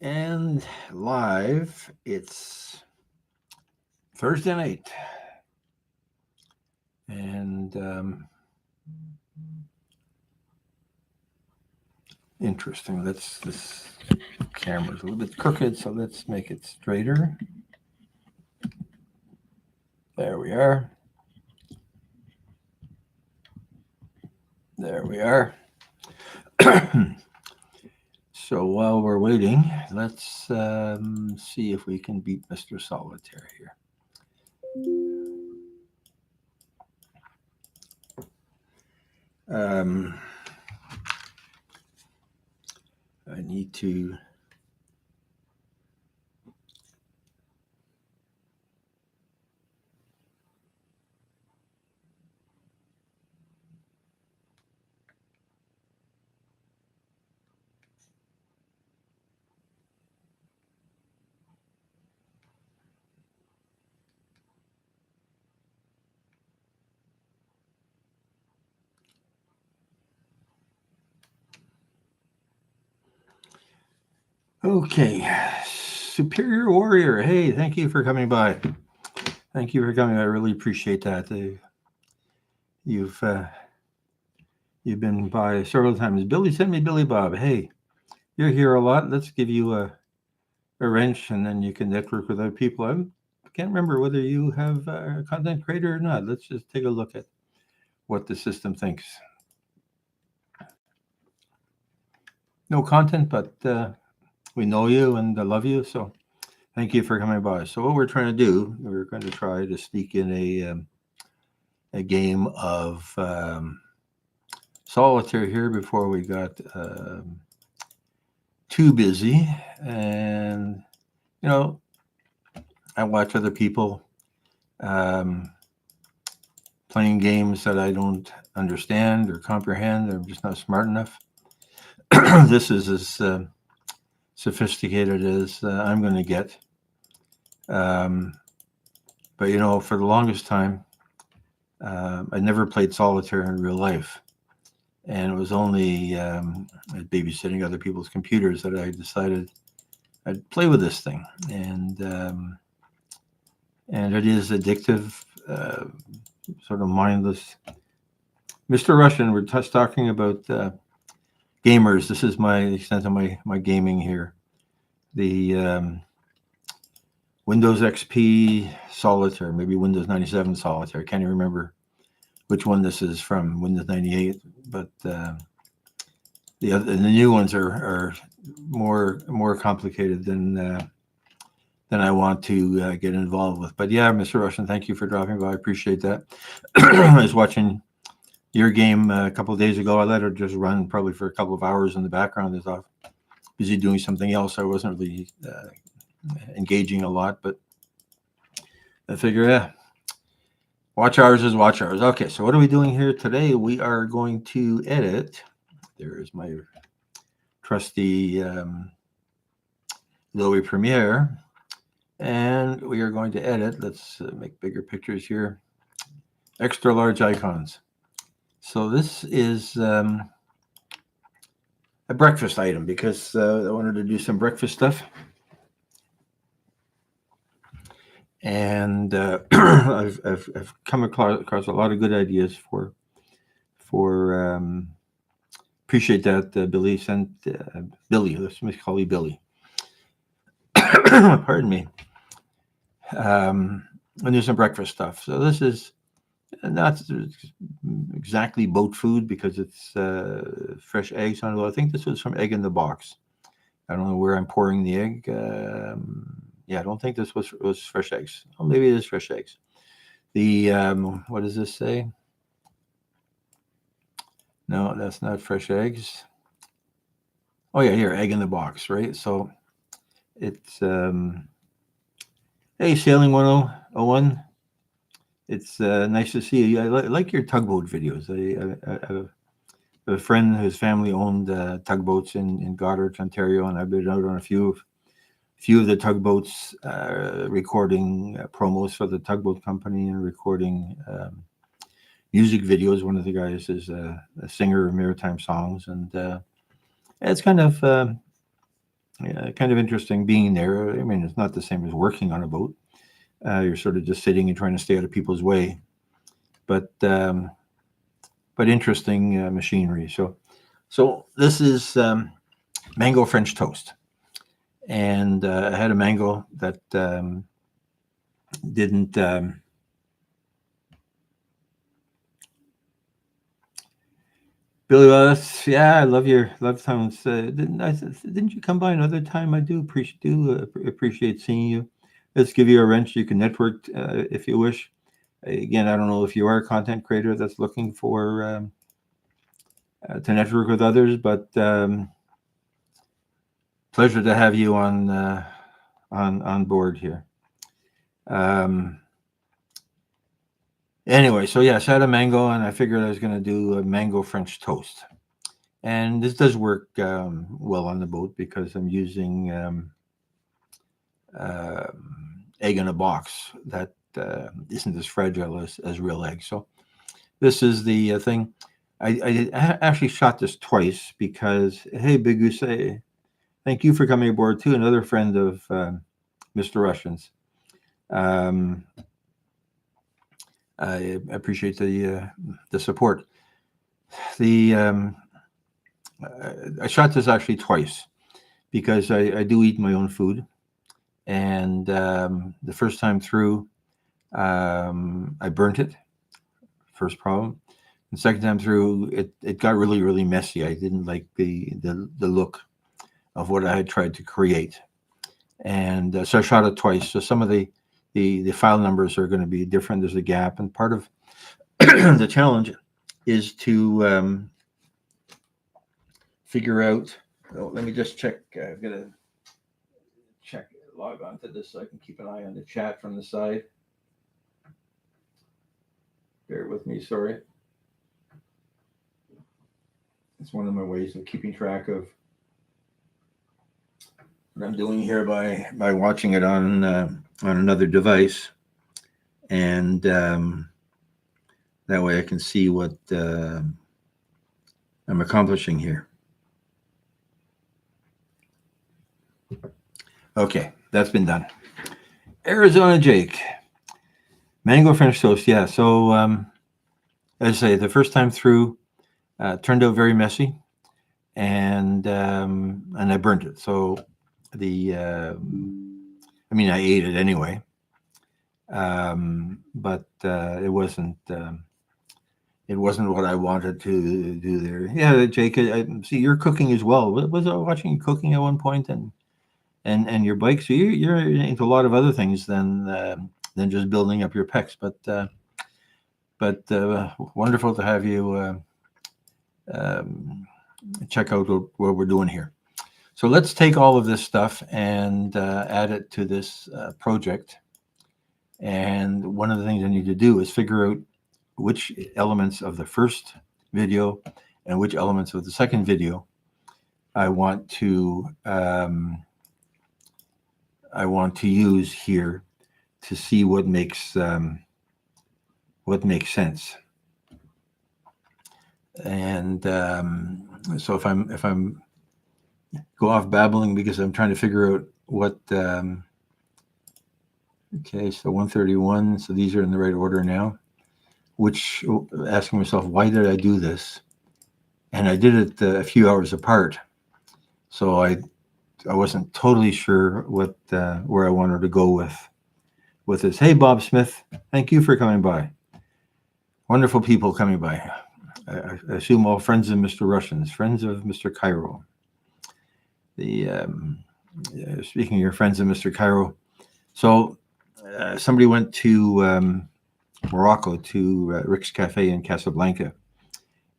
And live, it's Thursday night. And interesting. This camera's a little bit crooked, so let's make it straighter. There we are. There we are. So while we're waiting, let's see if we can beat Mr. Solitaire here. I need to. Okay, Superior Warrior. Hey, thank you for coming by. Thank you for coming. I really appreciate that. You've you've been by several times. Billy sent me Billy Bob. Hey, you're here a lot. Let's give you a wrench, and then you can network with other people. I can't remember whether you have a content creator or not. Let's just take a look at what the system thinks. No content, but we know you and love you. So thank you for coming by. So what we're trying to do, we're going to try to sneak in a game of solitaire here before we got too busy. And you know, I watch other people playing games that I don't understand or comprehend. I'm just not smart enough. This is as sophisticated as I'm going to get. But you know, for the longest time, I never played solitaire in real life, and it was only babysitting other people's computers that I decided I'd play with this thing, and it is addictive, sort of mindless. Mr. Russian, we're just talking about gamers. This is my extent of my gaming here. The Windows XP Solitaire, maybe Windows 97 Solitaire. I can't even remember which one this is from, Windows 98. But the new ones are more complicated than I want to get involved with. But yeah, Mr. Russian, thank you for dropping by. I appreciate that. I was watching your game a couple of days ago. I let it just run probably for a couple of hours in the background. I was busy doing something else. I wasn't really engaging a lot, but I figure, yeah, watch hours is watch hours. Okay, so what are we doing here today? We are going to edit. There is my trusty Adobe Premiere, and we are going to edit. Let's make bigger pictures here. Extra large icons. So this is a breakfast item because I wanted to do some breakfast stuff. And I've come across a lot of good ideas for appreciate that Billy sent Billy. Let's call you Billy. Pardon me. And do some breakfast stuff. So this is not exactly boat food because it's fresh eggs on it. I think this was from Egg in the Box. I don't know where I'm pouring the egg. Yeah, I don't think this was fresh eggs. Oh, maybe it is fresh eggs. The what does this say? No, that's not fresh eggs. Oh yeah, here, Egg in the Box, right? So it's hey, Sailing 101. It's nice to see you. I like your tugboat videos. I have a friend whose family owned tugboats in Goddard, Ontario, and I've been out on a few of the tugboats, recording promos for the tugboat company and recording music videos. One of the guys is a singer of maritime songs, and it's kind of kind of interesting being there. I mean, it's not the same as working on a boat. You're sort of just sitting and trying to stay out of people's way, but interesting machinery. So this is mango French toast, and I had a mango that didn't. Billy Wallace, yeah, I love your love sounds. Didn't you come by another time? I do appreciate seeing you. Let's give you a wrench. You can network if you wish. Again, I don't know if you are a content creator that's looking for to network with others, but pleasure to have you on board here. Anyway, so yes, I had a mango, and I figured I was going to do a mango French toast. And this does work well on the boat because I'm using egg in a box that isn't as fragile as real egg. So this is the thing. I actually shot this twice because, hey, Big Goose, thank you for coming aboard too. Another friend of Mr. Russian's. I appreciate the support. I shot this actually twice because I do eat my own food, and the first time through, I burnt it. First problem. The second time through, it got really, really messy. I didn't like the look of what I had tried to create, and so I shot it twice. So some of the file numbers are going to be different. There's a gap, and part of the challenge is to figure out. Oh, let me just check. I've got to log on to this so I can keep an eye on the chat from the side. Bear with me, sorry. It's one of my ways of keeping track of what I'm doing here by watching it on another device, and that way I can see what I'm accomplishing here. Okay, that's been done. Arizona Jake, mango French toast. Yeah, so as I say, the first time through turned out very messy, and I burnt it. So I ate it anyway, but it wasn't what I wanted to do there. Yeah, Jake, I see you're cooking as well. Was I watching you cooking at one point, and your bike? So you're into a lot of other things than just building up your pecs. But wonderful to have you check out what we're doing here. So let's take all of this stuff and add it to this project. And one of the things I need to do is figure out which elements of the first video and which elements of the second video I want to use here to see what makes sense. And so if I'm go off babbling because I'm trying to figure out what. Okay, so 131. So these are in the right order now. Which asking myself, why did I do this? And I did it a few hours apart, so I wasn't totally sure what where I wanted to go with this. Hey, Bob Smith, thank you for coming by. Wonderful people coming by. I assume all friends of Mr. Russians, friends of Mr. Cairo. Speaking of your friends of Mr. Cairo, so somebody went to Morocco to Rick's Cafe in Casablanca,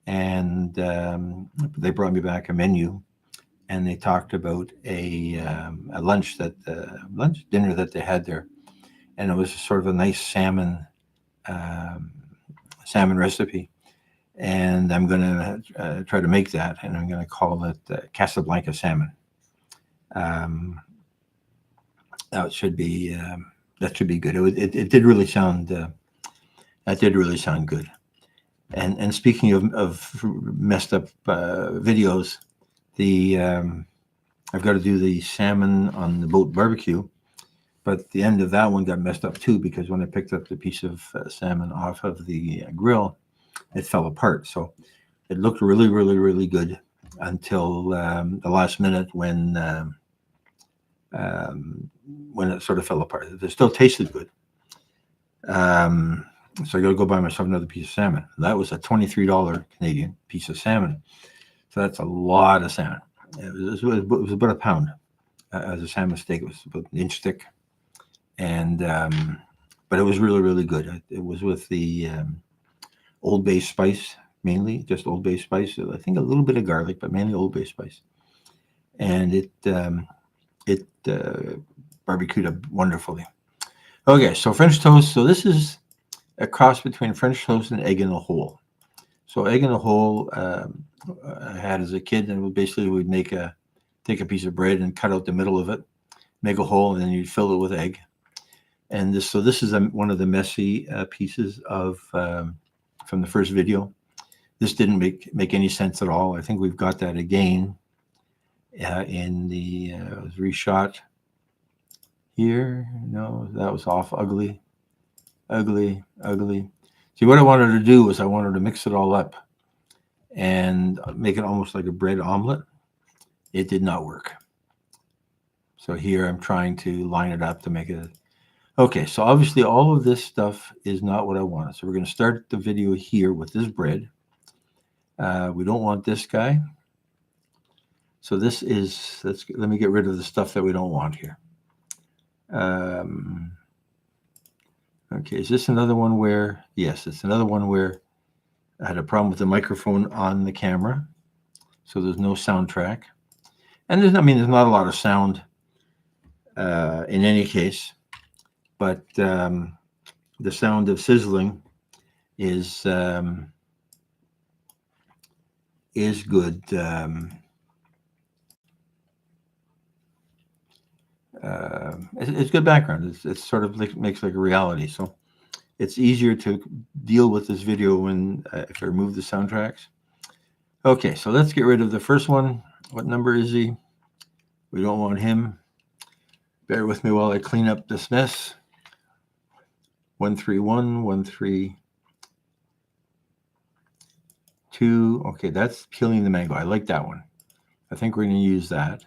and they brought me back a menu, and they talked about a dinner that they had there, and it was sort of a nice salmon recipe. And I'm going to try to make that, and I'm going to call it Casablanca salmon. That should be good. It did really sound that did really sound good. And speaking of messed up videos, I've got to do the salmon on the boat barbecue, but the end of that one got messed up too, because when I picked up the piece of salmon off of the grill, it fell apart. So it looked really, really, really good until the last minute when it sort of fell apart. It still tasted good. So I got to go buy myself another piece of salmon. That was a $23 Canadian piece of salmon. So that's a lot of salmon. It was about a pound as a salmon steak. It was about an inch thick. And, but it was really, really good. It was with the Old Bay spice, mainly just Old Bay spice. I think a little bit of garlic, but mainly Old Bay spice. And it barbecued up wonderfully. Okay, so French toast. So this is a cross between French toast and egg in a hole. So egg in a hole I had as a kid, and basically we'd take a piece of bread and cut out the middle of it, make a hole, and then you'd fill it with egg. And this is one of the messy pieces of from the first video. This didn't make any sense at all. I think we've got that again in the it was reshot here. No, that was off. Ugly. See, what I wanted to do was I wanted to mix it all up and make it almost like a bread omelet. It did not work. So here I'm trying to line it up to make it. Okay, so obviously all of this stuff is not what I wanted. So we're going to start the video here with this bread. We don't want this guy. So this is, let me get rid of the stuff that we don't want here. Okay, is this another one where, yes, it's another one where I had a problem with the microphone on the camera. So there's no soundtrack. And there's not a lot of sound in any case, but the sound of sizzling is good. It's good background. It's sort of makes like a reality. So it's easier to deal with this video when if I remove the soundtracks. Okay, so let's get rid of the first one. What number is he? We don't want him. Bear with me while I clean up this mess. 131, 132. Okay, that's peeling the mango. I like that one. I think we're going to use that.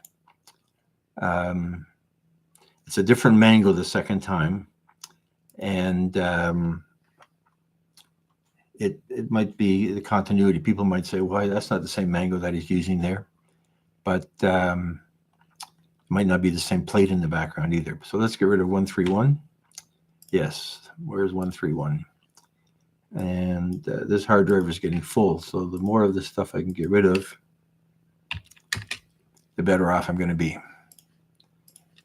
It's a different mango the second time, and it might be the continuity. People might say, "Why? That's not the same mango that he's using there," but it might not be the same plate in the background either. So let's get rid of 131. Yes, where's 131? And this hard drive is getting full, so the more of this stuff I can get rid of, the better off I'm going to be.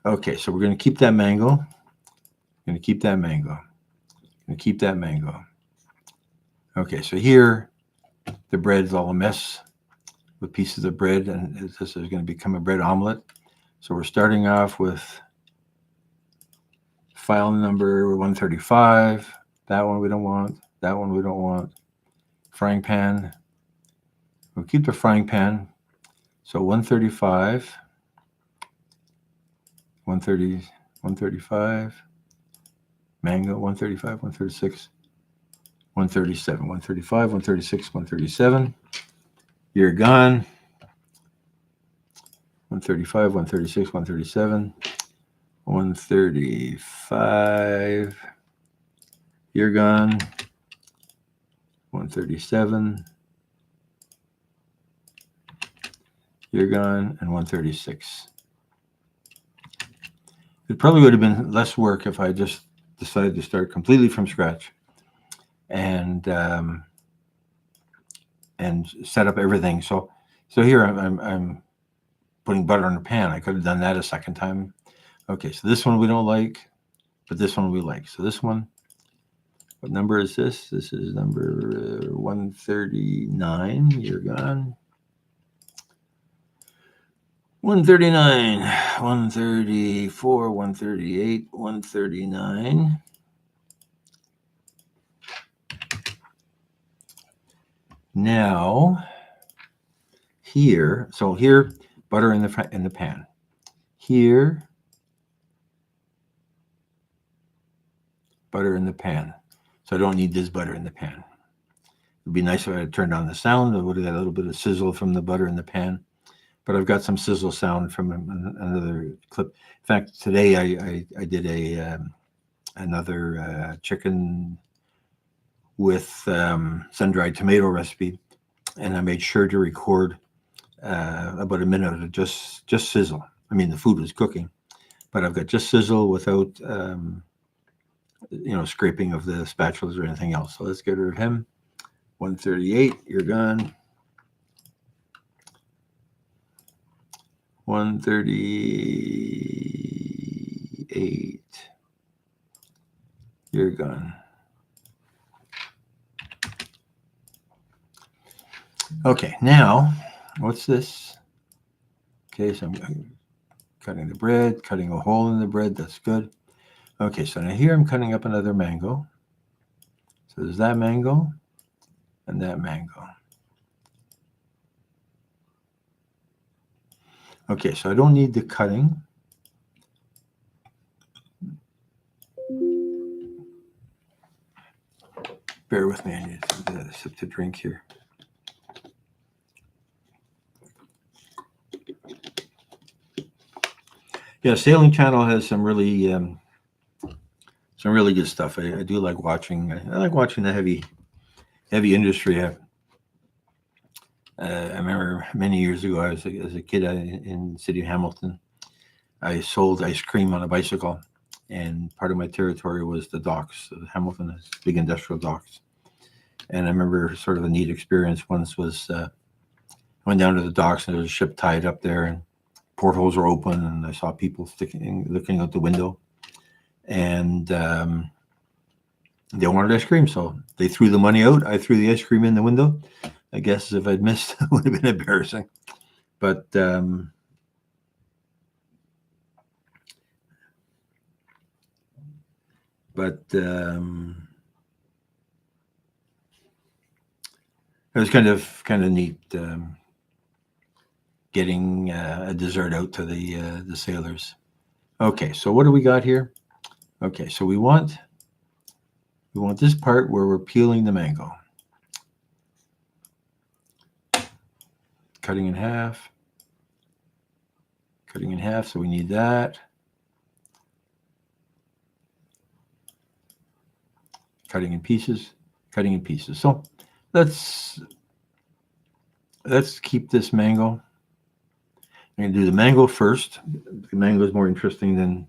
Okay, so we're going to keep that mango. Going to keep that mango. Going to keep that mango. Okay, so here the bread's all a mess with pieces of bread, and this is going to become a bread omelet. So we're starting off with file number 135. That one we don't want. That one we don't want. Frying pan. We'll keep the frying pan. So 135. 130, 135, mango, 135, 136, 137, 135, 136, 137. You're gone. 135, 136, 137, 135. You're gone. 137. You're gone. And 136. It probably would have been less work if I just decided to start completely from scratch and set up everything. So here I'm putting butter in the pan. I could have done that a second time. Okay, so this one we don't like, but this one we like. So this one, what number is this? This is number 139. You're gone. 139, 134, 138, 139. Now, here, so here, butter in the pan. here, butter in the pan. So I don't need this butter in the pan. It'd be nice if I had turned on the sound. I would have got a little bit of sizzle from the butter in the pan. But I've got some sizzle sound from another clip. In fact, today I did another chicken with sun-dried tomato recipe, and I made sure to record about a minute of just sizzle. I mean, the food was cooking, but I've got just sizzle without scraping of the spatulas or anything else. So let's get rid of him. 138, you're gone. 138, you're gone. Okay, now, what's this? Okay, so I'm cutting the bread, cutting a hole in the bread. That's good. Okay, so now here I'm cutting up another mango. So there's that mango and that mango. Okay, so I don't need the cutting. Bear with me, I need a sip to drink here. Yeah, Sailing Channel has some really good stuff. I do like watching. I like watching the heavy industry. I remember many years ago, as a kid in the city of Hamilton, I sold ice cream on a bicycle, and part of my territory was the docks. Hamilton has big industrial docks, and I remember sort of a neat experience once was I went down to the docks and there was a ship tied up there, and portholes were open, and I saw people looking out the window, and they wanted ice cream, so they threw the money out. I threw the ice cream in the window. I guess if I'd missed, it would have been embarrassing. But it was kind of neat getting a dessert out to the sailors. Okay, so what do we got here? Okay, so we want this part where we're peeling the mango. Cutting in half, so we need that. Cutting in pieces. So let's keep this mango. I'm going to do the mango first. The mango is more interesting than...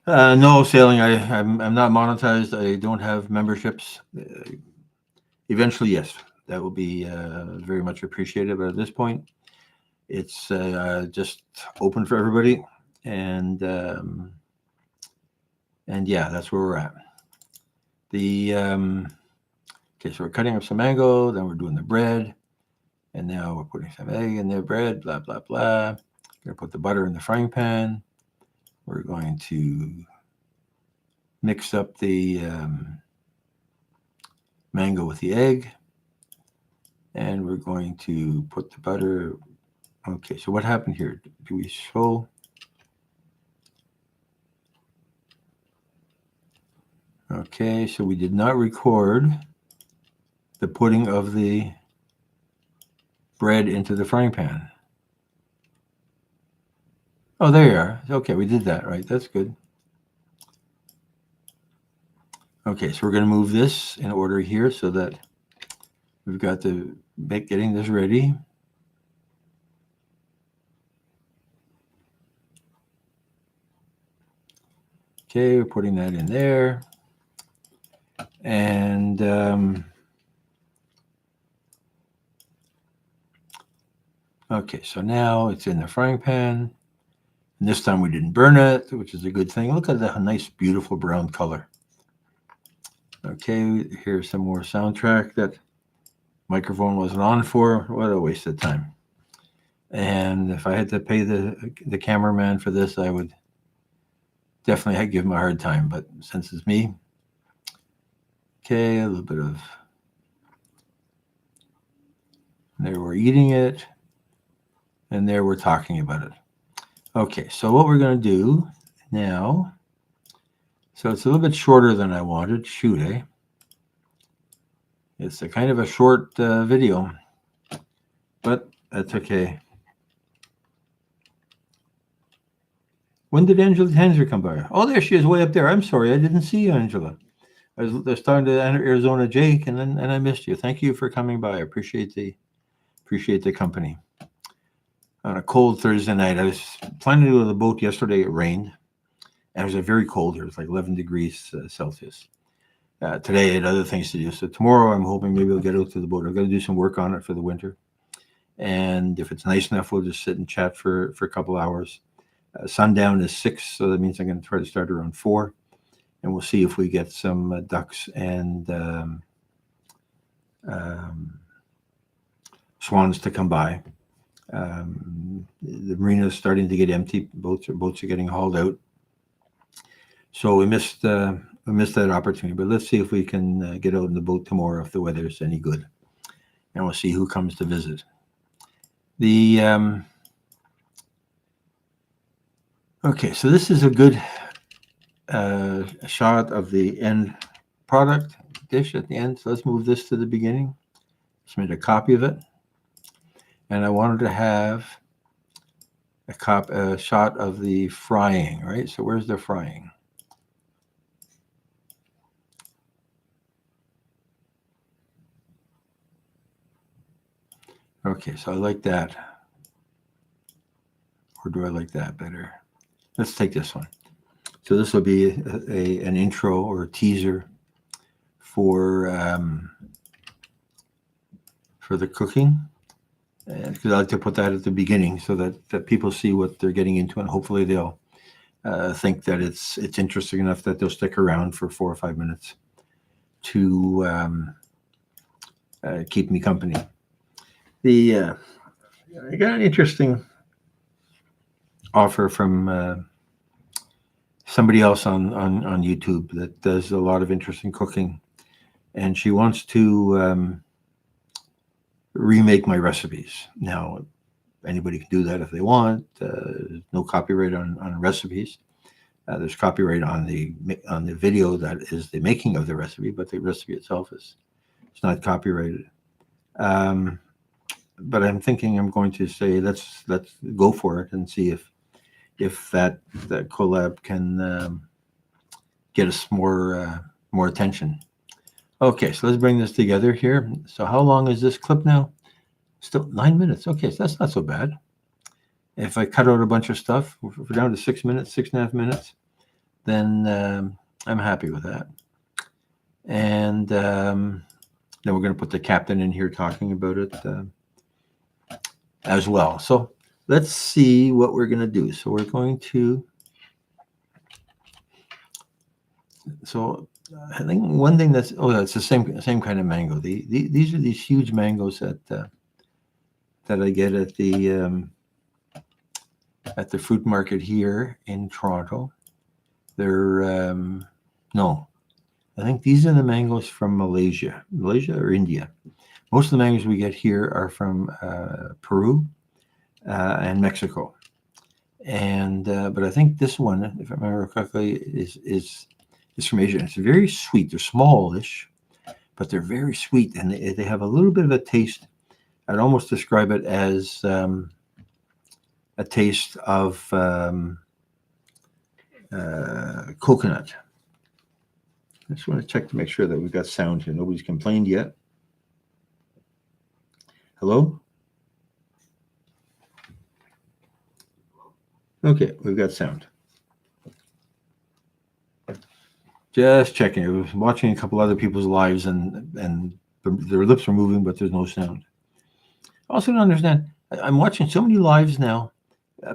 no, Sailing, I'm not monetized. I don't have memberships. Eventually, yes, that will be very much appreciated. But at this point, it's just open for everybody, and yeah, that's where we're at. Okay, so we're cutting up some mango, then we're doing the bread, and now we're putting some egg in the bread. Blah blah blah. We're gonna put the butter in the frying pan. We're going to mix up the mango with the egg, and we're going to put the butter. Okay, so what happened here? Do we show? Okay, so we did not record the putting of the bread into the frying pan. Oh, there you are. Okay, we did that, right? That's good. Okay, so we're going to move this in order here so that we've got the getting this ready. Okay, we're putting that in there. And okay, so now it's in the frying pan. And this time we didn't burn it, which is a good thing. Look at that nice, beautiful brown color. Okay, here's some more soundtrack that microphone wasn't on for. What a waste of time. And if I had to pay the cameraman for this, I would definitely give him a hard time. But since it's me, okay, a little bit of... There we're eating it. And there we're talking about it. Okay, so what we're going to do now, so it's a little bit shorter than I wanted. Shoot, eh? It's a kind of a short video, but that's okay. When did Angela Tanzer come by? Oh, there she is, way up there. I'm sorry, I didn't see you, Angela. I was starting to enter Arizona Jake, and I missed you. Thank you for coming by. I appreciate the company. On a cold Thursday night, I was planning to go to the boat yesterday. It rained, and it was very cold here. It was like 11 degrees Celsius. Today I had other things to do. So tomorrow I'm hoping maybe I'll get out to the boat. I've got to do some work on it for the winter. And if it's nice enough, we'll just sit and chat for a couple hours. Sundown is 6, so that means I'm going to try to start around 4. And we'll see if we get some ducks and swans to come by. The marina is starting to get empty. Boats are getting hauled out. So we missed that opportunity. But let's see if we can get out in the boat tomorrow if the weather is any good, and we'll see who comes to visit. Okay, so this is a good shot of the end product dish at the end. So let's move this to the beginning. Just made a copy of it. And I wanted to have a shot of the frying, right? So where's the frying? Okay, so I like that. Or do I like that better? Let's take this one. So this will be an intro or a teaser for the cooking. Because I like to put that at the beginning so that people see what they're getting into, and hopefully they'll think that it's interesting enough that they'll stick around for 4 or 5 minutes to keep me company. I got an interesting offer from somebody else on YouTube that does a lot of interesting cooking, and she wants to remake my recipes. Now, anybody can do that if they want. There's no copyright on recipes. There's copyright on the video that is the making of the recipe, but the recipe itself it's not copyrighted. But I'm thinking I'm going to say let's go for it and see if that collab can get us more attention. Okay, so let's bring this together here. So how long is this clip now? Still 9 minutes. Okay, so that's not so bad. If I cut out a bunch of stuff, if we're down to 6 minutes, 6.5 minutes, then I'm happy with that. And then we're going to put the captain in here talking about it as well. So let's see what we're going to do. So we're going to, I think one thing it's the same kind of mango. These are these huge mangoes that I get at the fruit market here in Toronto. They're no, I think these are the mangoes from Malaysia or India. Most of the mangoes we get here are from Peru and Mexico, and but I think this one, if I remember correctly, is from Asia. It's very sweet. They're smallish, but they're very sweet, and they have a little bit of a taste. I'd almost describe it as a taste of coconut. I just want to check to make sure that we've got sound here. Nobody's complained yet. Hello? Okay, we've got sound. Just checking. I was watching a couple other people's lives, and their lips are moving, but there's no sound. I also don't understand. I'm watching so many lives now.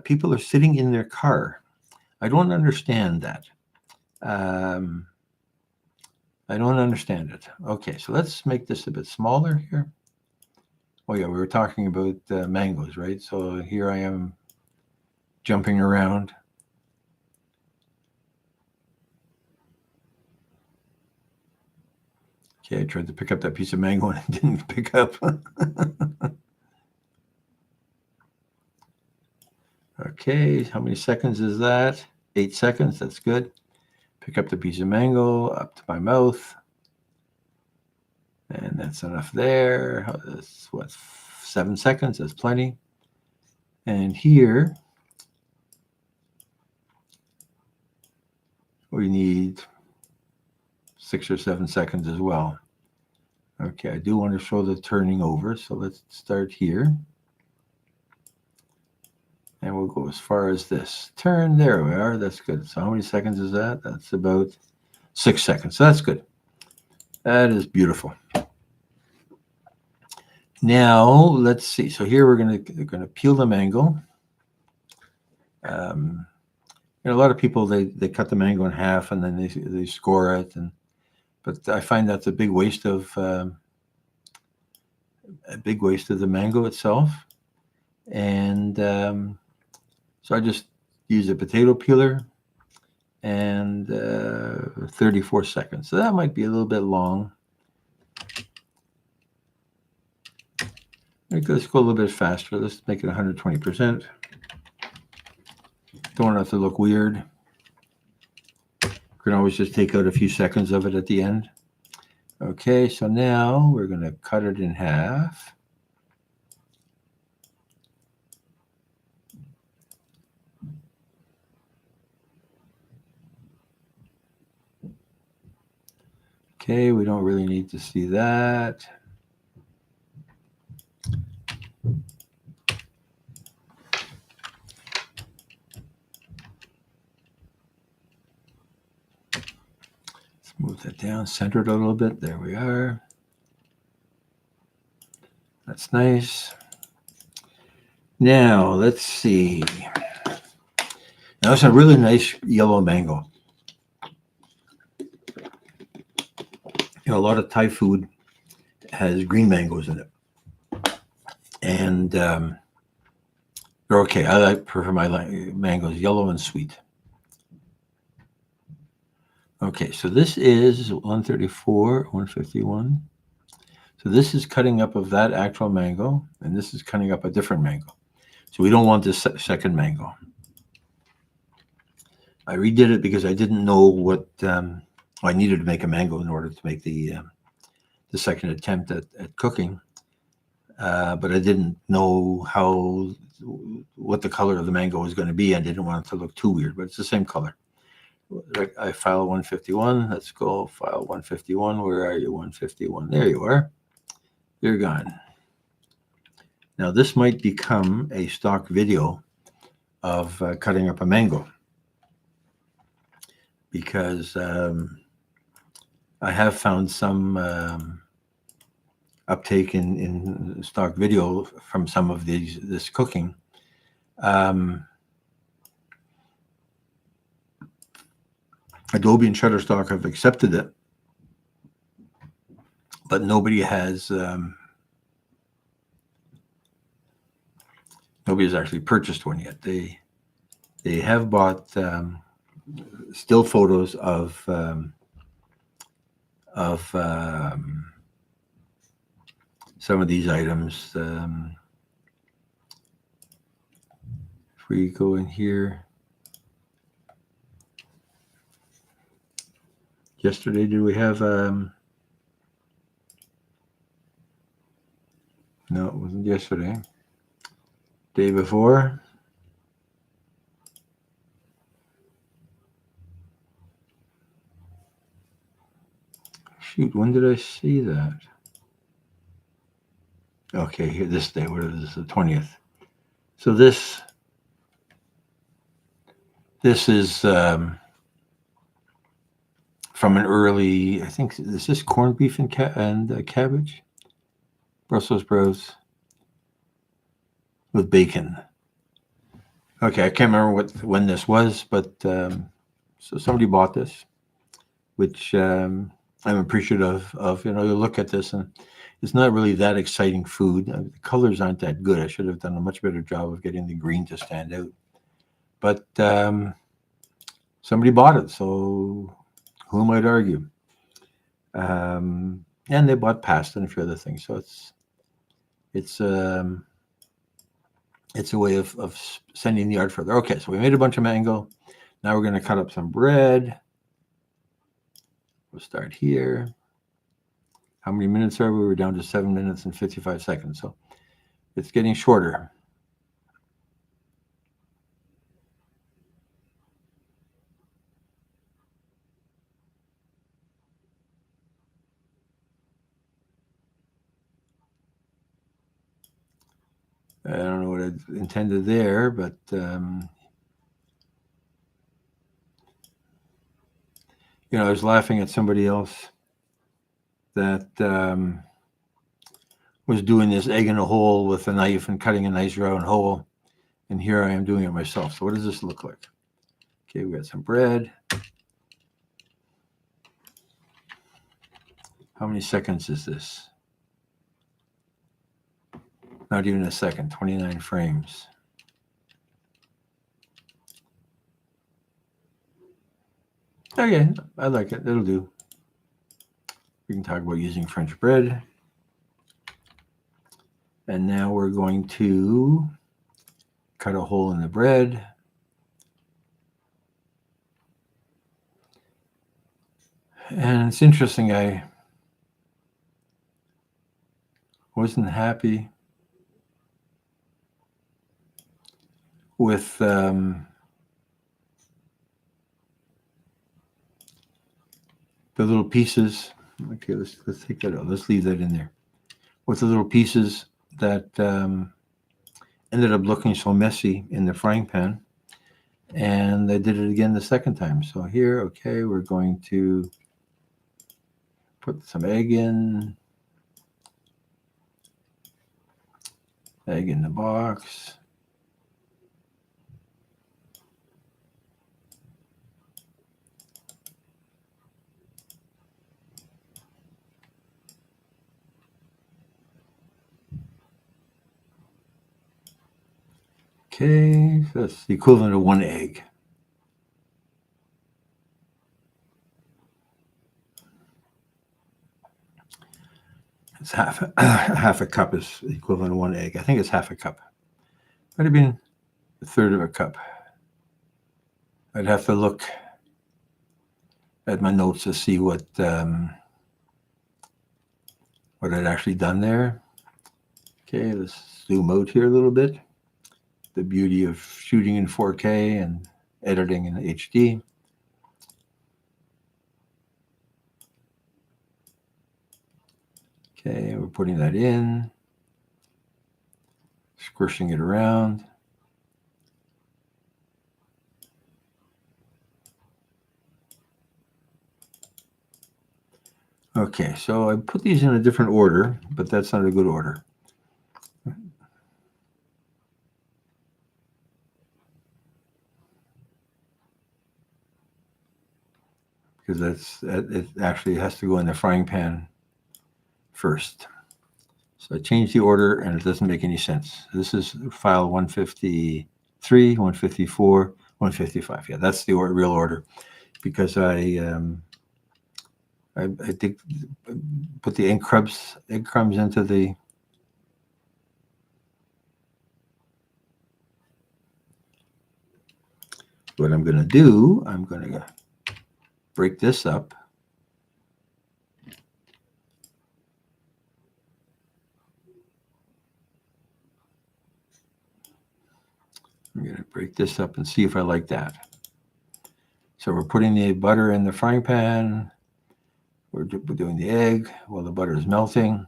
People are sitting in their car. I don't understand that. I don't understand it. Okay, so let's make this a bit smaller here. Oh yeah, we were talking about mangoes, right? So here I am jumping around. Okay, I tried to pick up that piece of mango and it didn't pick up. Okay, how many seconds is that? 8 seconds, that's good. Pick up the piece of mango, up to my mouth. And that's enough there. That's what, 7 seconds, that's plenty. And here, we need 6 or 7 seconds as well. Okay, I do want to show the turning over, so let's start here. And we'll go as far as this. Turn, there we are, that's good. So how many seconds is that? That's about 6 seconds, so that's good. That is beautiful. Now, let's see. So here we're gonna peel the mango. A lot of people, they cut the mango in half and then they score it, but I find that's a big waste of the mango itself. And so I just use a potato peeler and 34 seconds. So that might be a little bit long. Let's go a little bit faster. Let's make it 120%. Don't want it to look weird. You can always just take out a few seconds of it at the end. Okay, so now we're going to cut it in half. Okay, we don't really need to see that. Let's move that down, center it a little bit. There we are. That's nice. Now, let's see. Now, it's a really nice yellow mango. A lot of Thai food has green mangoes in it. And they're okay. I prefer my mangoes yellow and sweet. Okay, so this is 134, 151. So this is cutting up of that actual mango, and this is cutting up a different mango. So we don't want this second mango. I redid it because I didn't know what I needed to make a mango in order to make the second attempt at cooking. But I didn't know what the color of the mango was going to be. I didn't want it to look too weird, but it's the same color. I file 151. Let's go file 151. Where are you? 151. There you are. You're gone. Now this might become a stock video of cutting up a mango, because I have found some uptake in stock video from some of this cooking. Adobe and Shutterstock have accepted it, but nobody has actually purchased one yet. They have bought still photos of some of these items. If we go in here, yesterday, did we have no, it wasn't yesterday. Day before. Shoot, when did I see that? Okay, here, this day, what is this, the 20th? So this is from an early, I think, is this corned beef and cabbage? Brussels sprouts with bacon. Okay, I can't remember when this was, but so somebody bought this, which I'm appreciative of. You look at this and it's not really that exciting food. The colors aren't that good. I should have done a much better job of getting the green to stand out. But somebody bought it, so who might argue? And they bought pasta and a few other things. So it's it's a way of sending the art further. Okay, so we made a bunch of mango. Now we're going to cut up some bread. We'll start here. How many minutes are we? We're down to 7 minutes and 55 seconds. So it's getting shorter. I don't know what I intended there, but I was laughing at somebody else that was doing this egg in a hole with a knife and cutting a nice round hole. And here I am doing it myself. So what does this look like? Okay, we got some bread. How many seconds is this? Not even a second, 29 frames. Okay, I like it. It'll do. We can talk about using French bread. And now we're going to cut a hole in the bread. And it's interesting, I wasn't happy with the little pieces. Okay, let's take that out. Let's leave that in there. With the little pieces that ended up looking so messy in the frying pan. And I did it again the second time. So here, okay, we're going to put some egg in. Egg in the box. Okay, so that's the equivalent of 1 egg. It's half a cup is equivalent to 1 egg. I think it's half a cup. Might have been a third of a cup. I'd have to look at my notes to see what I'd actually done there. Okay, let's zoom out here a little bit. The beauty of shooting in 4K and editing in HD. Okay, we're putting that in, squishing it around. Okay, so I put these in a different order, but that's not a good order. Because it actually has to go in the frying pan first. So I changed the order and it doesn't make any sense. This is file 153, 154, 155. Yeah, that's the real order because I think put the egg crumbs into the what I'm going to do, I'm going to break this up. I'm going to break this up and see if I like that. So we're putting the butter in the frying pan. We're doing the egg while the butter is melting.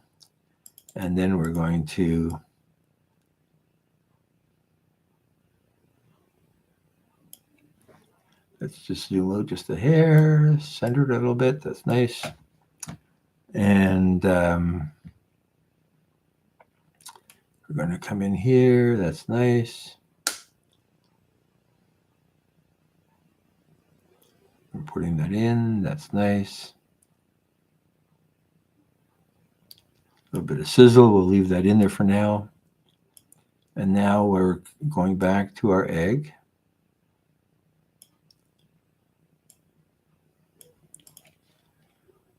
And then we're going to let's just zoom out just a hair, center it a little bit. That's nice. And we're going to come in here. That's nice. We're putting that in. That's nice. A little bit of sizzle. We'll leave that in there for now. And now we're going back to our egg.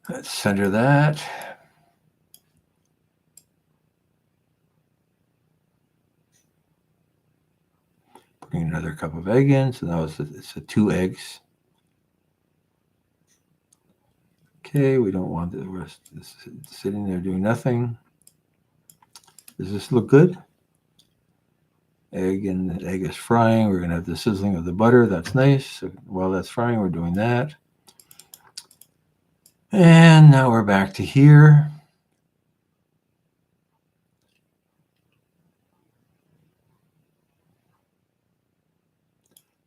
Let's center that. cup of egg in. So now it's a 2 eggs. Okay, we don't want the rest sitting there doing nothing. Does this look good? Egg, and the egg is frying. We're going to have the sizzling of the butter. That's nice. So while that's frying, we're doing that. And now we're back to here.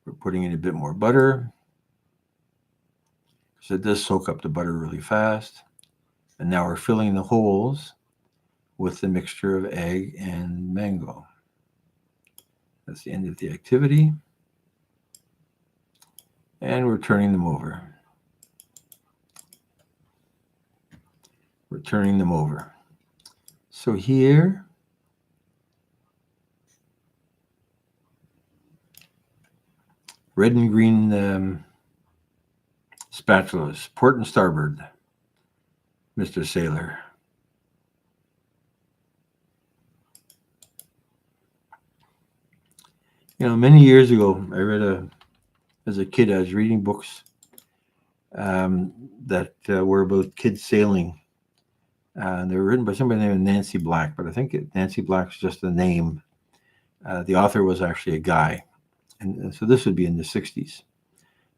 We're putting in a bit more butter. So it does soak up the butter really fast. And now we're filling the holes with the mixture of egg and mango. That's the end of the activity. And we're turning them over. We're turning them over. So here, red and green spatulas, port and starboard, Mr. Sailor. You know, many years ago, as a kid, I was reading books that were about kids sailing. They were written by somebody named Nancy Black, but I think Nancy Black's just a name. The author was actually a guy. And so this would be in the 60s.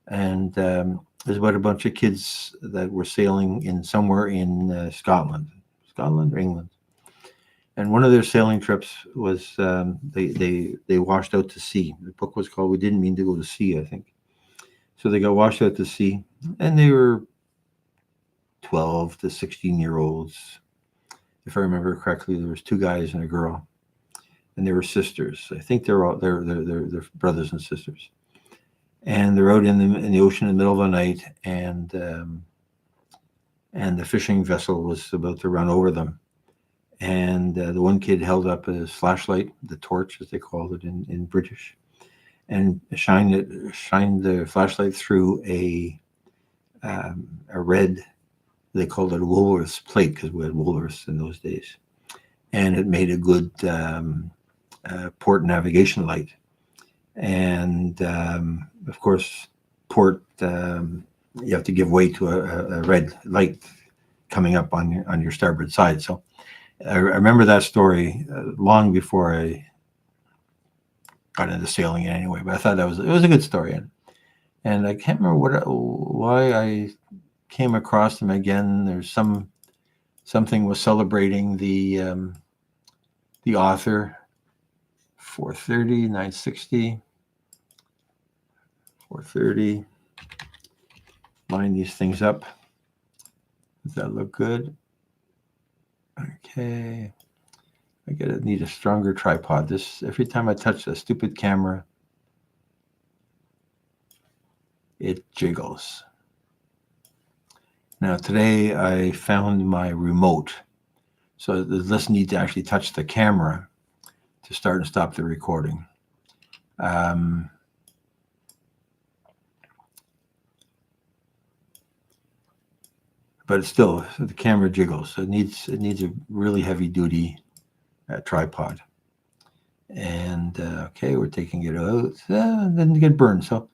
And there's about a bunch of kids that were sailing in somewhere in Scotland or England. And one of their sailing trips was they washed out to sea. The book was called "We Didn't Mean to Go to Sea," I think. So they got washed out to sea, and they were 12 to 16-year-olds. If I remember correctly, there was 2 guys and a girl, and they were sisters. I think they're brothers and sisters. And they're out in the ocean in the middle of the night, and the fishing vessel was about to run over them. And the one kid held up his flashlight, the torch, as they called it in British, and shined the flashlight through a red, they called it a Woolworth's plate, because we had Woolworths in those days. And it made a good port navigation light. And of course, port, you have to give way to a red light coming up on your starboard side. So I remember that story long before I got into sailing anyway, but I thought it was a good story. And I can't remember why I came across them again. There's something was celebrating the author, 430, 960, 430. Line these things up. Does that look good? Okay. I need a stronger tripod. Every time I touch the stupid camera, it jiggles. Now today I found my remote. So there's less need to actually touch the camera to start and stop the recording. But it's still, the camera jiggles. So it needs a really heavy duty tripod. And okay, we're taking it out. Didn't get burned. So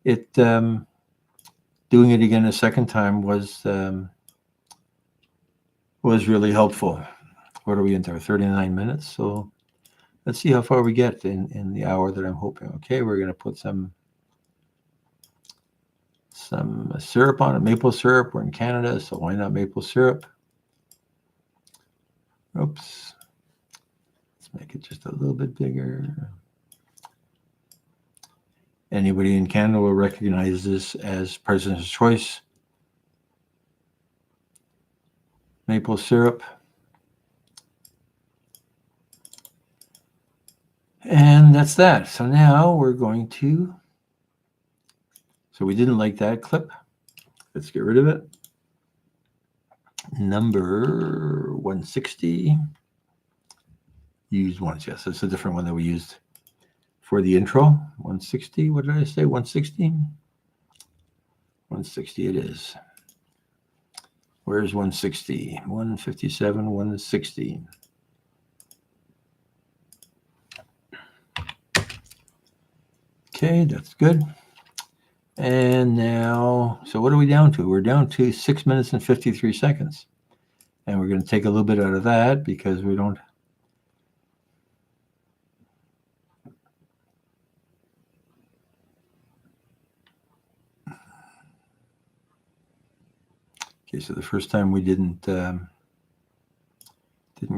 it doing it again a second time was really helpful. What are we into? 39 minutes. So let's see how far we get in the hour that I'm hoping. Okay, we're going to put some syrup on it, maple syrup. We're in Canada, so why not maple syrup? Oops. Let's make it just a little bit bigger. Anybody in Canada will recognize this as President's Choice maple syrup. And that's that. So now we're going to, so we didn't like that clip. Let's get rid of it. Number 160. Use once, yes. It's a different one that we used for the intro. 160, what did I say? 160? 160 it is. Where's 160? 157, 160. Okay, that's good. And now, so what are we down to? We're down to 6 minutes and 53 seconds. And we're going to take a little bit out of that because we don't. Okay, so the first time we didn't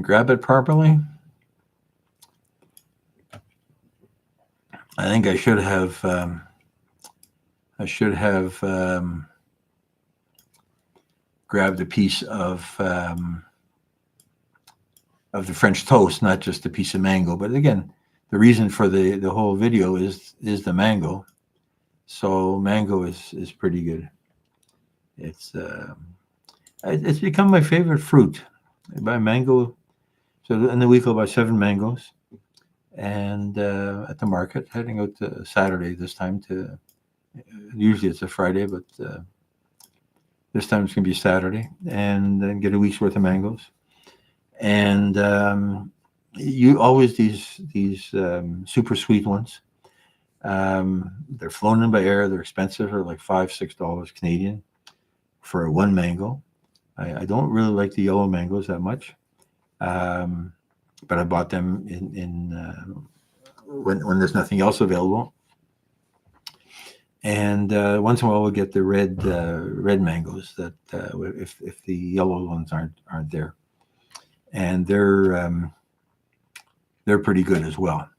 grab it properly. I think I should have grabbed a piece of the French toast, not just a piece of mango. But again, the reason for the whole video is the mango. So mango is pretty good. It's become my favorite fruit. I buy mango. So in the week I'll buy 7 mangoes, and at the market, heading out to Saturday this time. Usually it's a Friday, but this time it's going to be Saturday, and then get a week's worth of mangoes. And you always these super sweet ones. They're flown in by air. They're expensive. They're like $5-6 Canadian for one mango. I don't really like the yellow mangoes that much, but I bought them in when there's nothing else available. And once in a while we'll get the red mangoes that if the yellow ones aren't there, and they're pretty good as well.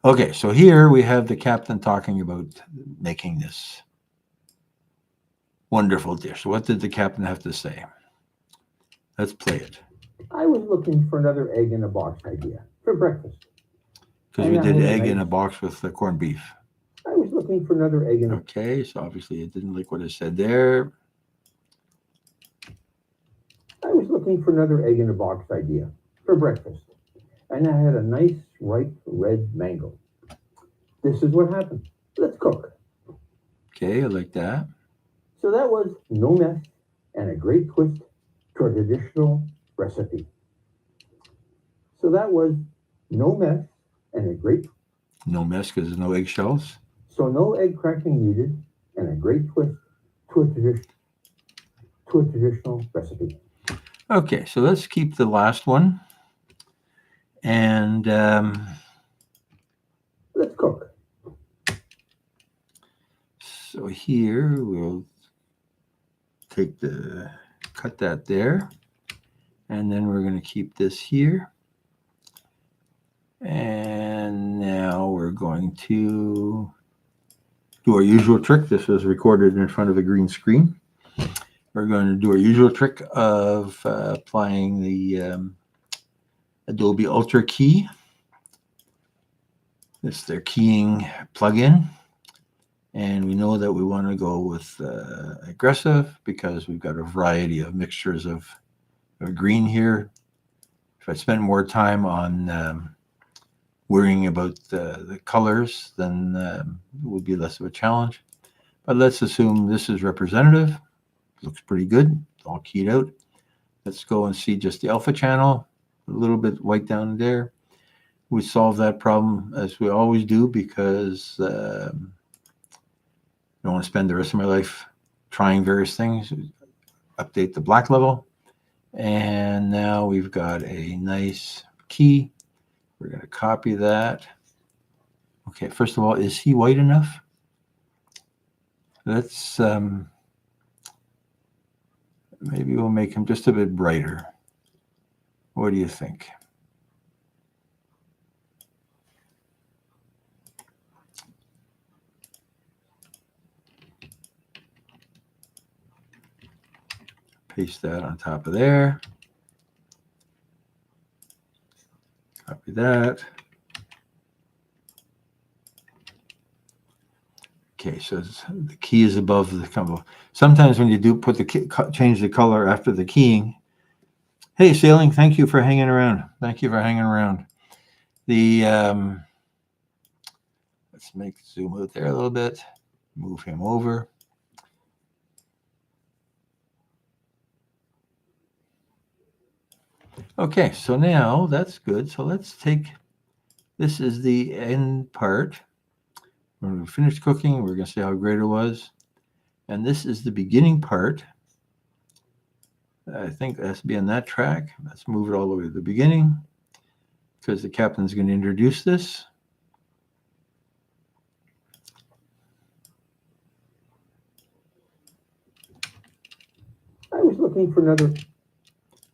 Okay, so here we have the captain talking about making this wonderful dish. What did the captain have to say? Let's play it. I was looking for another egg in a box idea for breakfast. Because we did egg in a box with the corned beef. I was looking for another egg in a box. Okay, so obviously it didn't like what it said there. I was looking for another egg in a box idea for breakfast. And I had a nice ripe red mango. This is what happened. Let's cook. Okay, I like that. So that was no mess and a great twist to a traditional recipe. So that was no mess and a great. No mess because there's no eggshells. So no egg cracking needed and a great twist to a traditional recipe. Okay, so let's keep the last one. And let's cook. So here we'll cut that there. And then we're going to keep this here. And now we're going to do our usual trick. This was recorded in front of a green screen. We're going to do our usual trick of applying the Adobe Ultra Key. It's their keying plugin. And we know that we want to go with aggressive because we've got a variety of mixtures of green here. If I spend more time on worrying about the colors, then it will be less of a challenge. But let's assume this is representative. Looks pretty good. It's all keyed out. Let's go and see just the alpha channel. A little bit white down there. We solve that problem as we always do because I don't want to spend the rest of my life trying various things. Update the black level. And now we've got a nice key. We're going to copy that. Okay, first of all, is he white enough? Let's maybe we'll make him just a bit brighter. What do you think? Paste that on top of there. Copy that. Okay, so the key is above the combo. Sometimes when you do put the change the color after the keying. Hey, Sailing, thank you for hanging around. Thank you for hanging around. The let's zoom out there a little bit. Move him over. Okay, so now that's good. So let's take, this is the end part. When we finished cooking, we're going to see how great it was. And this is the beginning part. I think it has to be on that track. Let's move it all the way to the beginning because the captain's going to introduce this. I was looking for another.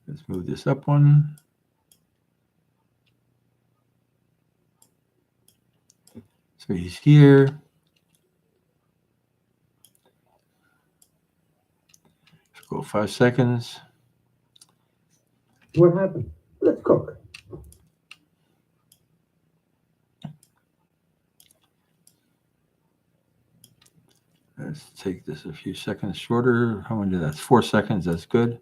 Let's move this up one. So he's here. Let's go 5 seconds. What happened? Let's cook. Let's take this a few seconds shorter. How many? That's 4 seconds. That's good.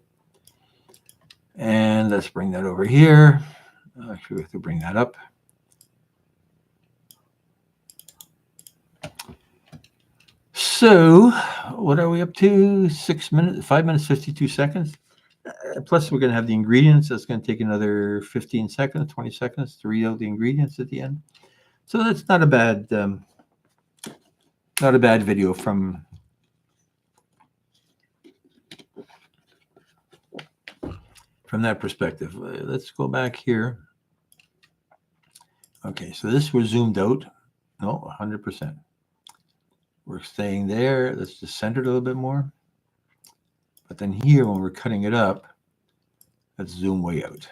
And let's bring that over here. Actually, we have to bring that up. So, what are we up to? 6 minutes, 5 minutes, 52 seconds. Plus, we're going to have the ingredients. That's going to take another 15 seconds, 20 seconds to read out the ingredients at the end. So that's not a bad video from that perspective. Let's go back here. Okay, so this was zoomed out. No, 100%. We're staying there. Let's just center it a little bit more. But then here, when we're cutting it up, let's zoom way out.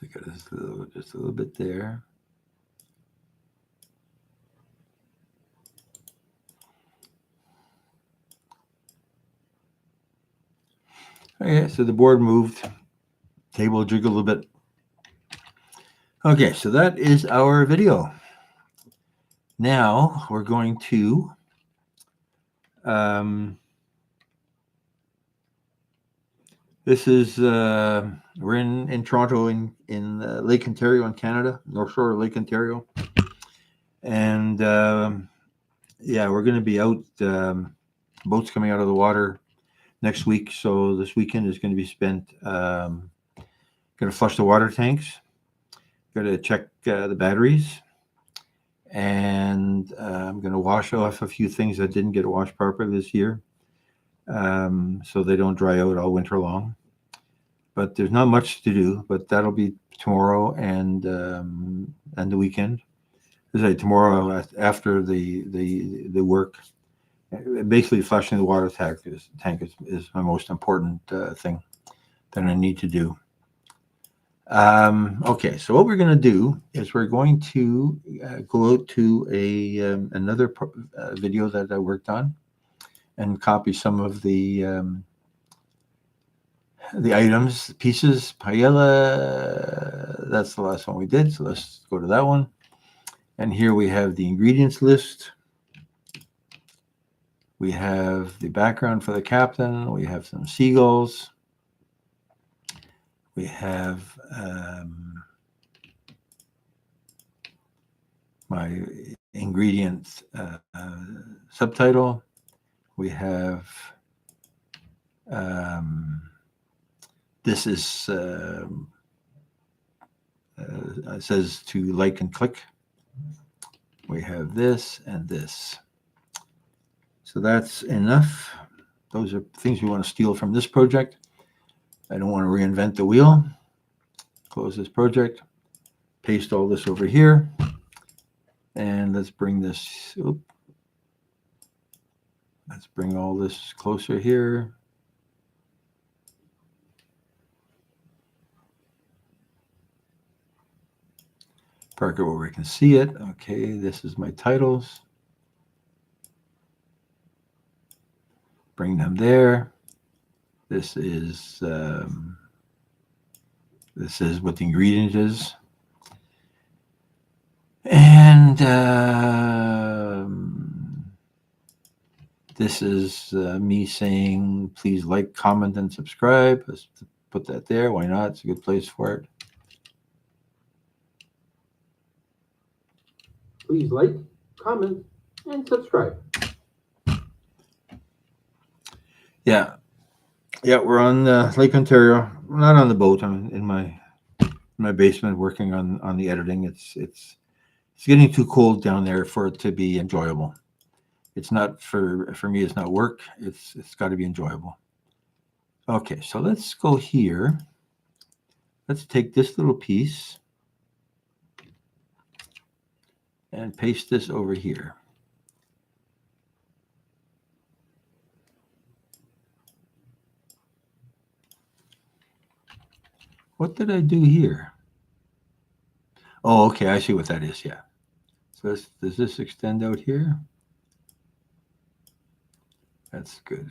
Take it just a little bit there. Okay, so the board moved, table jiggled a little bit. Okay, so that is our video. Now we're going to this is we're in Toronto in Lake Ontario in Canada, North Shore of Lake Ontario, and yeah, we're going to be out. Boats coming out of the water next week, so this weekend is going to be spent. Going to flush the water tanks. Going to check the batteries, and I'm going to wash off a few things that didn't get washed properly this year, so they don't dry out all winter long. But there's not much to do. But that'll be tomorrow and the weekend. Tomorrow after the work. Basically, flushing the water tank is my most important thing that I need to do. Okay, so what we're going to do is we're going to go out to another video that I worked on and copy some of the items, pieces, paella. That's the last one we did, so let's go to that one. And here we have the ingredients list. We have the background for the captain. We have some seagulls. We have my ingredients subtitle. We have this is it says to like and click. We have this and this. So that's enough. Those are things we want to steal from this project. I don't want to reinvent the wheel. Close this project. Paste all this over here. And let's bring this, let's bring all this closer here. Park it where we can see it. Okay, this is my titles. Bring them there. This is what the ingredient is. And this is me saying, please like, comment, and subscribe. Let's put that there. Why not? It's a good place for it. Please like, comment, and subscribe. Yeah, yeah, we're on Lake Ontario. We're not on the boat. I'm in my basement working on the editing. It's getting too cold down there for it to be enjoyable. It's not for me. It's not work. It's got to be enjoyable. Okay, so let's go here. Let's take this little piece and paste this over here. What did I do here? Oh, okay, I see what that is. Yeah. So does this extend out here? That's good.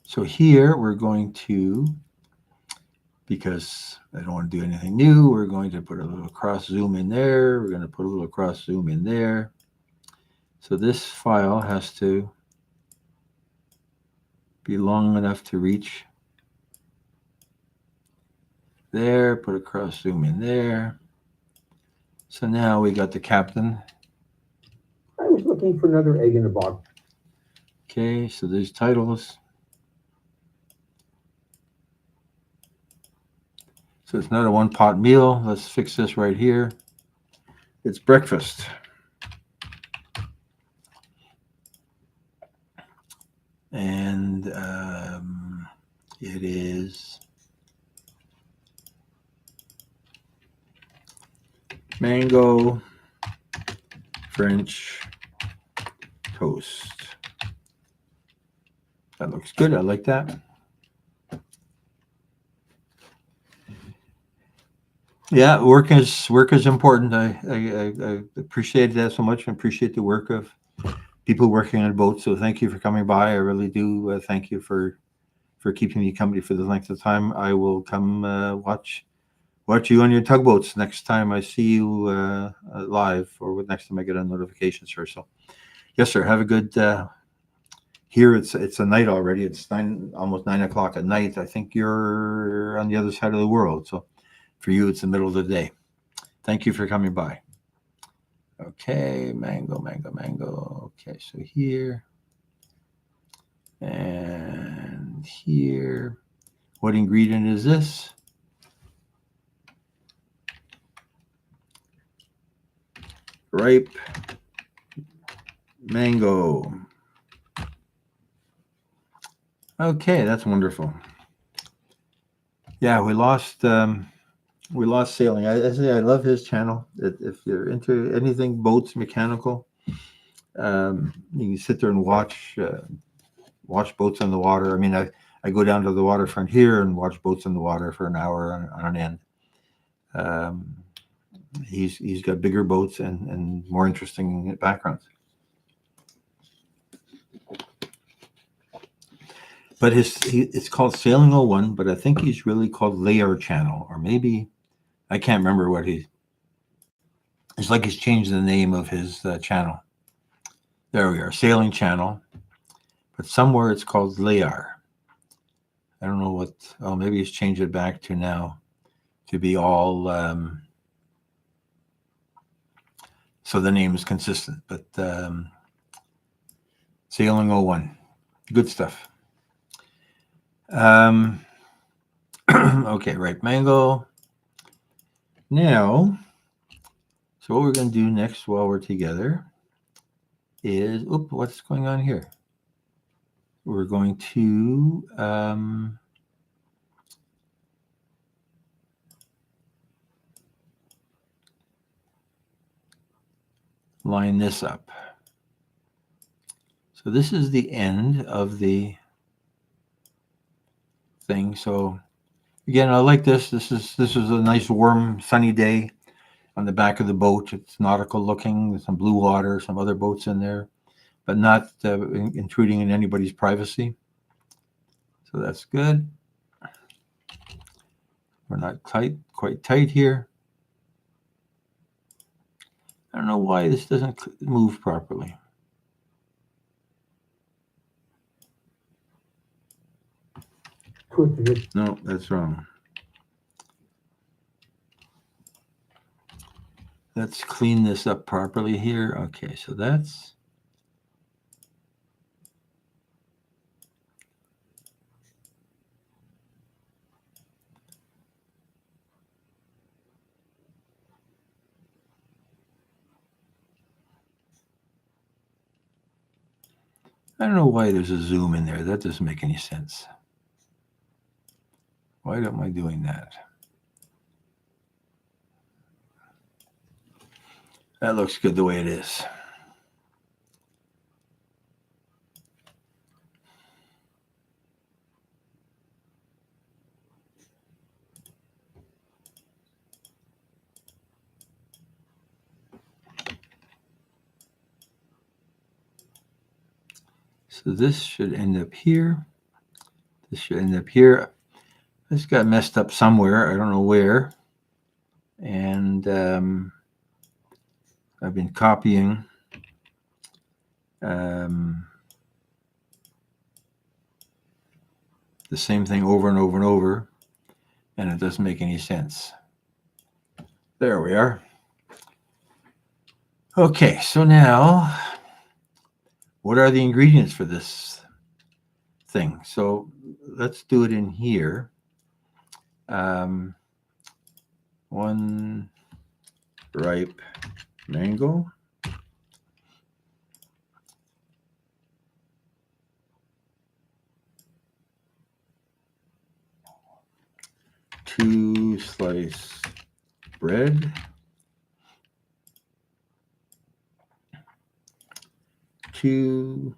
So here we're going to, because I don't want to do anything new, we're going to put a little cross zoom in there. We're going to put a little cross zoom in there. So this file has to be long enough to reach there, put a cross zoom in there. So now we got the captain. I was looking for another egg in the box. Okay, so there's titles. So it's not a one pot meal. Let's fix this right here. It's breakfast. And it is mango French toast. That looks good. I like that. Yeah, work is important. I appreciate that so much. I appreciate the work of people working on boats. So thank you for coming by. I really do. Thank you for keeping me company for the length of time. I will come watch you on your tugboats next time I see you live, or next time I get a notification, sir. So yes, sir. Have a good. Here it's a night already. It's almost 9 o'clock at night. I think you're on the other side of the world. So for you, it's the middle of the day. Thank you for coming by. Okay, mango. Okay, so here and here. What ingredient is this? Ripe mango. Okay, that's wonderful. Yeah, we lost sailing. I say I love his channel. If you're into anything boats, mechanical, you can sit there and watch boats on the water. I mean, I go down to the waterfront here and watch boats on the water for an hour on an end. He's got bigger boats and more interesting backgrounds. But it's called Sailing 01, but I think he's really called Layer Channel, or maybe I can't remember what it's like he's changed the name of his channel. There we are, Sailing Channel, but somewhere it's called Layar. I don't know what. Oh, maybe he's changed it back to now to be all. So the name is consistent, but Sailing 01, good stuff. Okay, right, mango. Now, so what we're going to do next while we're together is, what's going on here? We're going to line this up. So this is the end of the thing. So again, I like this. This is a nice warm sunny day on the back of the boat. It's nautical looking. There's some blue water, some other boats in there, but not intruding in anybody's privacy. So that's good. We're not quite tight here. I don't know why this doesn't move properly. No, that's wrong. let's clean this up properly here. Okay, so that's I don't know why there's a zoom in there. That doesn't make any sense. Why am I doing that? That looks good the way it is. So this should end up here. This should end up here. This got messed up somewhere. I don't know where. And I've been copying the same thing over and over and over, and it doesn't make any sense. There we are. Okay, so now, what are the ingredients for this thing? So let's do it in here. 1 ripe mango. 2 slice bread. 2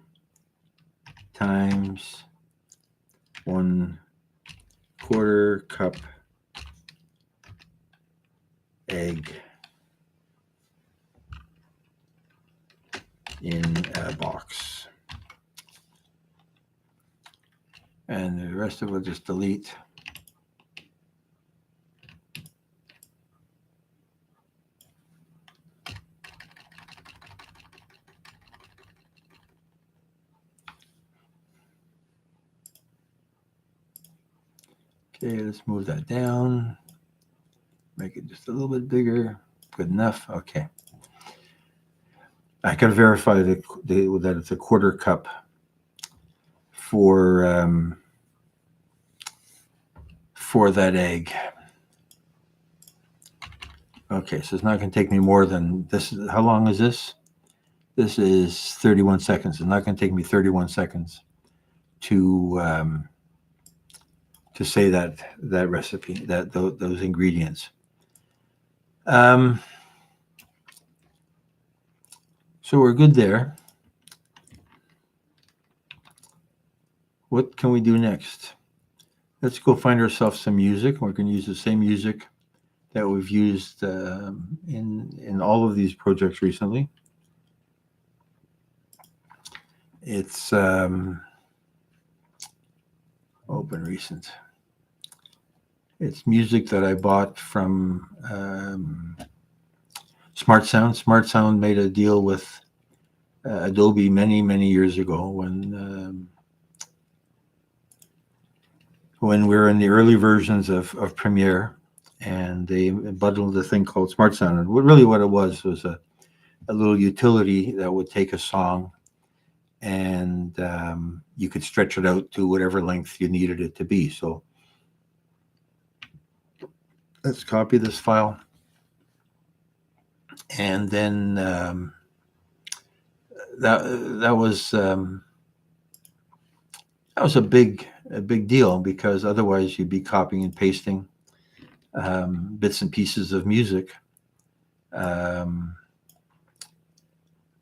times 1/4 cup egg in a box. And the rest of it will just delete. Okay, let's move that down. Make it just a little bit bigger. Good enough. Okay. I can verify that it's a 1/4 cup for that egg. Okay, so it's not going to take me more than this. How long is this? This is 31 seconds. It's not going to take me 31 seconds to say that recipe, those ingredients. So we're good there. What can we do next? Let's go find ourselves some music. We're going to use the same music that we've used in all of these projects recently. It's open recent. It's music that I bought from Smart Sound. Smart Sound made a deal with Adobe many years ago when we were in the early versions of Premiere, and they bundled a thing called Smart Sound. And what it was a little utility that would take a song, and you could stretch it out to whatever length you needed it to be. So let's copy this file, and then that was a big deal, because otherwise you'd be copying and pasting bits and pieces of music.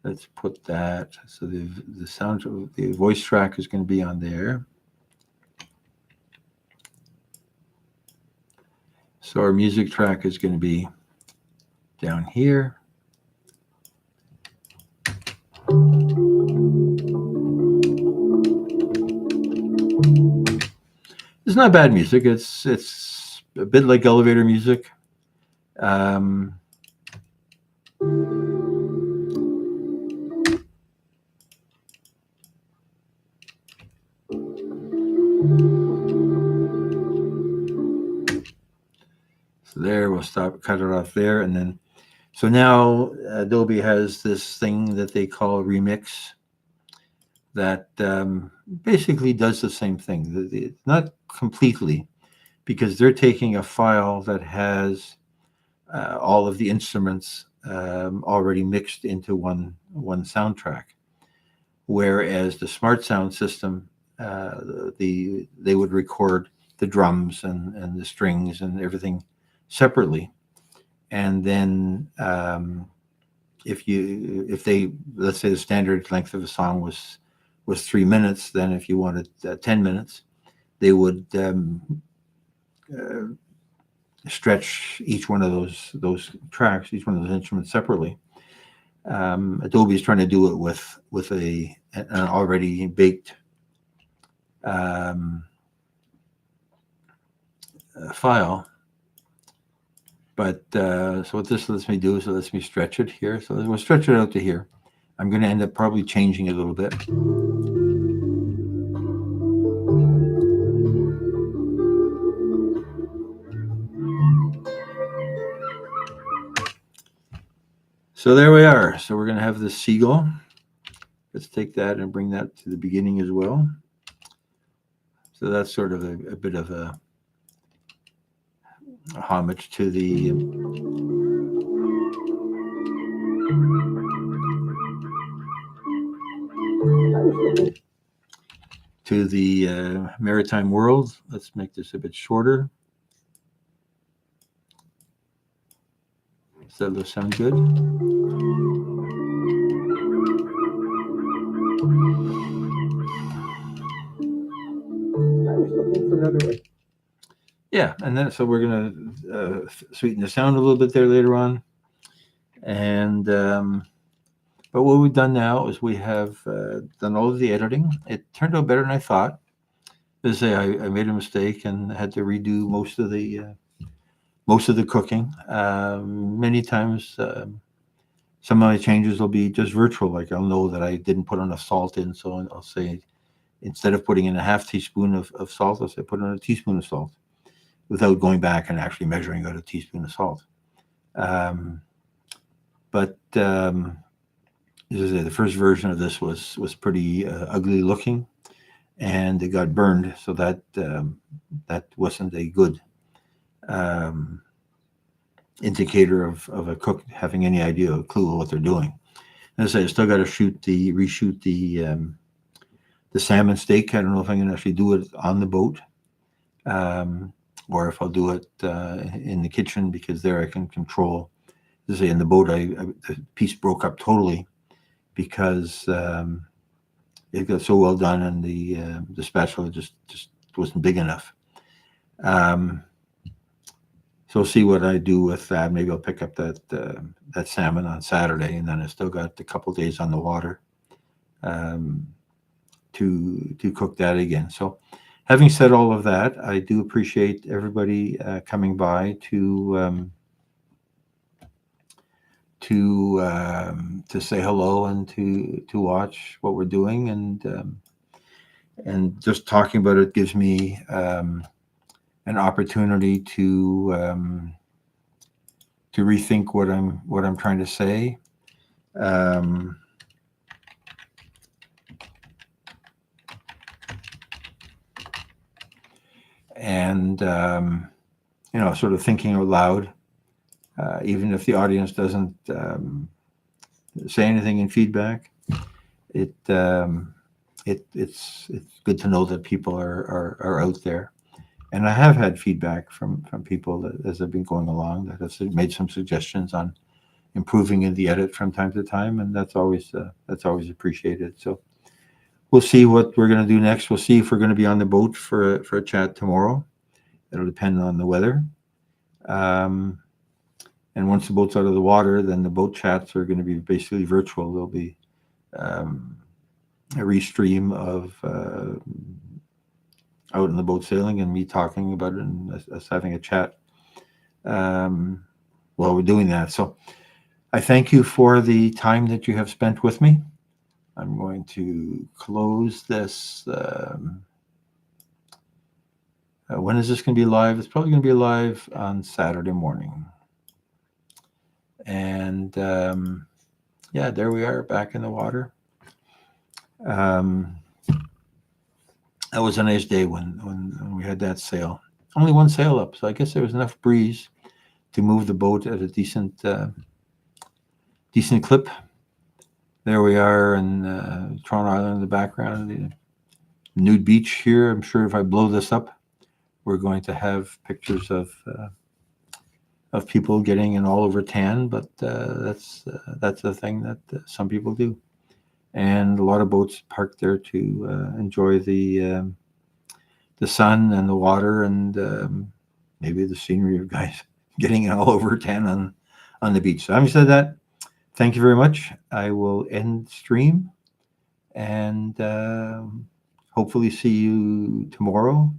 Let's put that. So the sound, the voice track is going to be on there. So our music track is going to be down here. It's not bad music. It's a bit like elevator music. So there, we'll cut it off there, and then So now Adobe has this thing that they call Remix that basically does the same thing. Not completely, because they're taking a file that has all of the instruments already mixed into one soundtrack. Whereas the Smart Sound system, they would record the drums and the strings and everything separately, and then if they, let's say the standard length of a song was 3 minutes, then if you wanted 10 minutes, they would stretch each one of those tracks, each one of those instruments separately. Adobe is trying to do it with an already baked file. But so what this lets me do is it lets me stretch it here. So we'll stretch it out to here. I'm going to end up probably changing it a little bit. So there we are. So we're going to have this seagull. Let's take that and bring that to the beginning as well. So that's sort of a bit of a homage to the maritime world. Let's make this a bit shorter. Does that sound good? Yeah, and then so we're going to sweeten the sound a little bit there later on. And but what we've done now is we have done all of the editing. It turned out better than I thought. As I say, I made a mistake and had to redo most of the cooking. Many times, some of my changes will be just virtual. Like I'll know that I didn't put enough salt in, so I'll say instead of putting in a half teaspoon of salt, I'll say put in a teaspoon of salt, without going back and actually measuring out a teaspoon of salt. But as I say, the first version of this was pretty ugly looking, and it got burned, so that wasn't a good indicator of a cook having any idea or clue of what they're doing. As I say, I still got to reshoot the salmon steak. I don't know if I'm going to actually do it on the boat, or if I'll do it in the kitchen, because there I can control. As I say, in the boat, the piece broke up totally because it got so well done, and the spatula just wasn't big enough. So see what I do with that. Maybe I'll pick up that salmon on Saturday, and then I still got a couple days on the water to cook that again. So, having said all of that, I do appreciate everybody coming by to say hello and to watch what we're doing, and just talking about it gives me an opportunity to rethink what I'm trying to say. And sort of thinking out loud, even if the audience doesn't say anything in feedback. It's good to know that people are out there. And I have had feedback from people that, as I've been going along, that have made some suggestions on improving in the edit from time to time, and that's always appreciated. So we'll see what we're going to do next. We'll see if we're going to be on the boat for a chat tomorrow. It'll depend on the weather. And once the boat's out of the water, then the boat chats are going to be basically virtual. There'll be a restream of out in the boat sailing and me talking about it and us having a chat while we're doing that. So I thank you for the time that you have spent with me. I'm going to close this. When is this going to be live? It's probably going to be live on Saturday morning. And yeah, there we are back in the water. That was a nice day when we had that sail. Only one sail up, so I guess there was enough breeze to move the boat at a decent clip. There we are in Toronto Island in the background, the nude beach here. I'm sure if I blow this up, we're going to have pictures of people getting an all over tan, but that's the thing that some people do. And a lot of boats parked there to enjoy the sun and the water and maybe the scenery of guys getting an all over tan on the beach. So having said that, thank you very much. I will end stream and hopefully see you tomorrow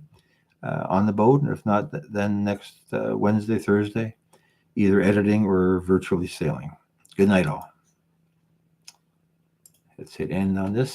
on the boat. And if not, then next Wednesday, Thursday, either editing or virtually sailing. Good night, all. Let's hit end on this.